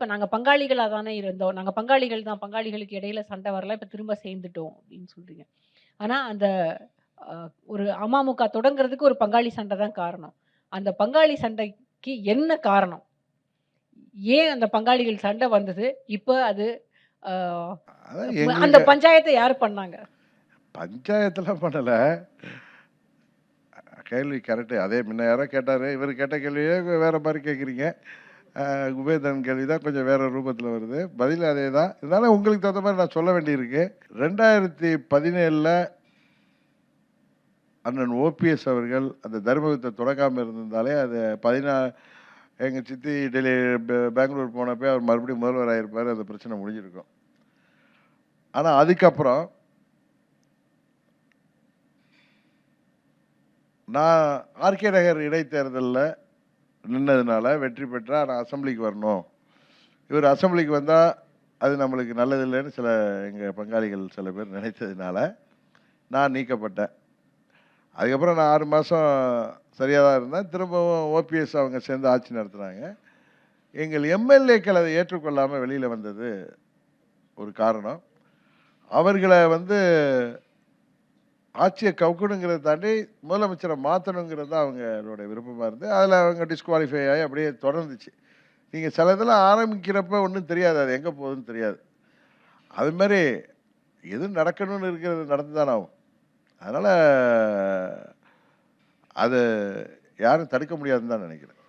இப்ப நாங்க பங்காளிகளா தானே இருந்தோம். நாங்க பங்காளிகள் தான். பங்காளிகளுக்கு இடையில சண்டை வரல. இப்ப திரும்ப சேர்ந்துட்டோம் அப்படின்னு சொல்றீங்க. ஆனா அந்த அ ஒரு அமமுக தொடங்குறதுக்கு ஒரு பங்காளி சண்டை தான் காரணம். அந்த பங்காளி சண்டைக்கு என்ன காரணம்? ஏன் அந்த பங்காளிகள் சண்டை வந்தது? இப்ப அது அ அதான் அந்த எங்களுக்கு பஞ்சாயத்த யாரு பண்ணாங்க? பஞ்சாயத்துலாம் பண்ணல. கேள்வி கரெக்ட்டு. அதே முன்ன யாரோ கேட்டாரு. இவரு கேட்ட கேள்வியே வேற மாரி கேட்குறீங்க. உபேந்திரன் கேள்வி தான் கொஞ்சம் வேற ரூபத்துல வருது. பதில் அதே தான். இருந்தாலும் உங்களுக்கு தகுந்த மாரி நான் சொல்ல வேண்டியிருக்கு. 2017ல அண்ணன் ஓபிஎஸ் அவர்கள் அந்த தர்மயுத்தத்த தொடங்காம இருந்திருந்தாலே, அது எங்க சித்தி பெங்களூர் போனப்பயே அவர் மறுபடியும் முதல்வர் ஆயிருப்பாரு. அந்த பிரச்சனை முடிஞ்சிருக்கும். ஆனா அதுக்கப்புறம் நான் ஆர்கே நகர் இடைத்தேர்தல்ல நின்னதுனால வெற்றி பெற்றா நான் அசெம்பிளிக்கு வரணும். இவர் அசெம்பிளிக்கு வந்தா, அது நம்மளுக்கு நல்லதில்லைன்னு எங்க பங்காளிகள் சில பேர் நினைத்ததுனால, நான் நீக்கப்பட்டேன். அதுக்கப்புறம் நான் 6 மாசம் சரியா தான் இருந்தேன். திரும்பவும் ஓபிஎஸ் அவங்க சேர்ந்து ஆட்சி நடத்துனாங்க. எங்கள் எம்எல்ஏக்கள் அதை ஏற்றுக்கொள்ளாம வெளியில வந்தது ஒரு காரணம். அவர்கள வந்து ஆட்சிய கவுக்கணுங்கிறத தாண்டி முதலமைச்சர மாத்தணுங்கிறது தான் அவங்களோட விருப்பமா இருந்து, அதுல அவங்க டிஸ்குவாலிஃபை ஆயி அப்படியே தொடர்ந்துச்சு. நீங்க சில இதெல்லாம் ஆரம்பிக்கிறப்ப ஒண்ணும் தெரியாது. அது எங்க போகுதுன்னு தெரியாது. அது மாரி எது நடக்கணும்னு இருக்கிறது நடந்து தான ஆகும். அதனால அத யாரும் தடுக்க முடியாதுன்னு தான் நெனைக்கிறேன்.